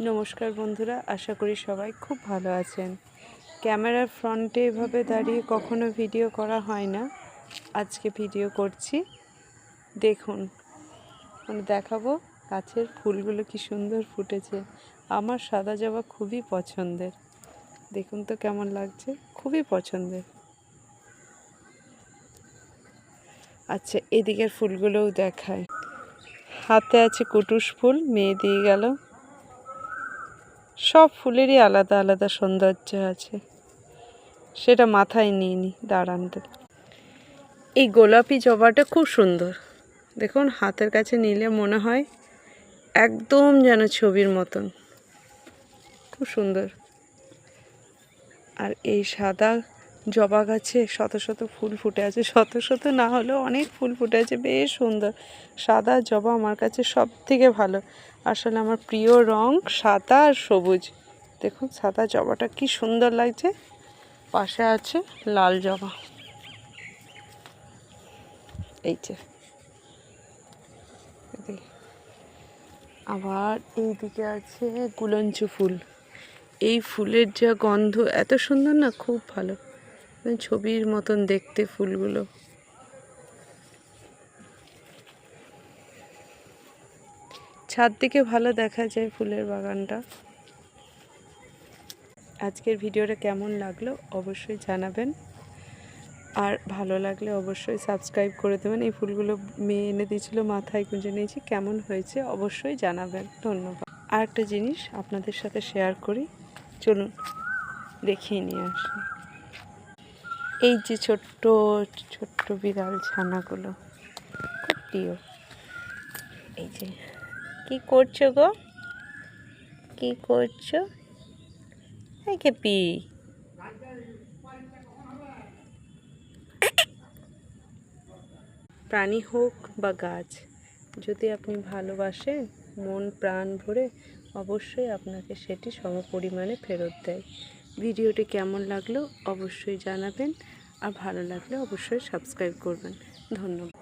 নমস্কার বন্ধুরা, আশা করি সবাই খুব ভালো আছেন। ক্যামেরার ফ্রন্টে এভাবে দাঁড়িয়ে কখনো ভিডিও করা হয় না, আজকে ভিডিও করছি। দেখুন, দেখাবো গাছের ফুলগুলো কি সুন্দর ফুটেছে। আমার সাদা জবা খুবই পছন্দের, দেখুন তো কেমন লাগছে, খুবই পছন্দের। আচ্ছা, এদিকের ফুলগুলোও দেখায়। হাতে আছে কুটুস ফুল, মেয়ে দিয়ে গেল। সব ফুলেরই আলাদা আলাদা সৌন্দর্য আছে, সেটা মাথায় নিয়ে নি দাঁড়ান। এই গোলাপি জবাটা খুব সুন্দর, দেখুন হাতের কাছে নিলে মনে হয় একদম যেন ছবির মতন, খুব সুন্দর। আর এই সাদা জবা গাছে শত শত ফুল ফুটে আছে, শত শত না হলেও অনেক ফুল ফুটে আছে, বেশ সুন্দর। সাদা জবা আমার কাছে সব থেকে ভালো, আসলে আমার প্রিয় রং সাদা আর সবুজ। দেখুন সাদা জবাটা কি সুন্দর লাগছে, পাশে আছে লাল জবা। এই যে আবার এইদিকে আছে গুলঞ্চু ফুল। এই ফুলের যা গন্ধ, এত সুন্দর না, খুব ভালো, ছবির মতন দেখতে ফুলগুলো। ছাদ থেকে ভালো দেখা যায় ফুলের বাগানটা। আজকের ভিডিওটা কেমন লাগলো অবশ্যই জানাবেন, আর ভালো লাগলে অবশ্যই সাবস্ক্রাইব করে দেবেন। এই ফুলগুলো মেয়ে এনে দিয়েছিল, মাথায় গুঁজে নিয়েছি, কেমন হয়েছে অবশ্যই জানাবেন। ধন্যবাদ। আর একটা জিনিস আপনাদের সাথে শেয়ার করি, চলুন দেখিয়ে নিয়ে আসি। এই যে ছোট্ট ছোট্ট বিড়াল ছানাগুলো, খুব প্রিয়। এই যে কি করছো গো, কি করছো? এই খেপি, প্রাণী হোক বা গাছ, যদি আপনি ভালোবাসেন মন প্রাণ ভরে, অবশ্যই আপনাকে সেটি সমপরিমাণে ফেরত দেয়। ভিডিওটি কেমন লাগলো অবশ্যই জানাবেন, আর ভালো লাগলে অবশ্যই সাবস্ক্রাইব করবেন। ধন্যবাদ।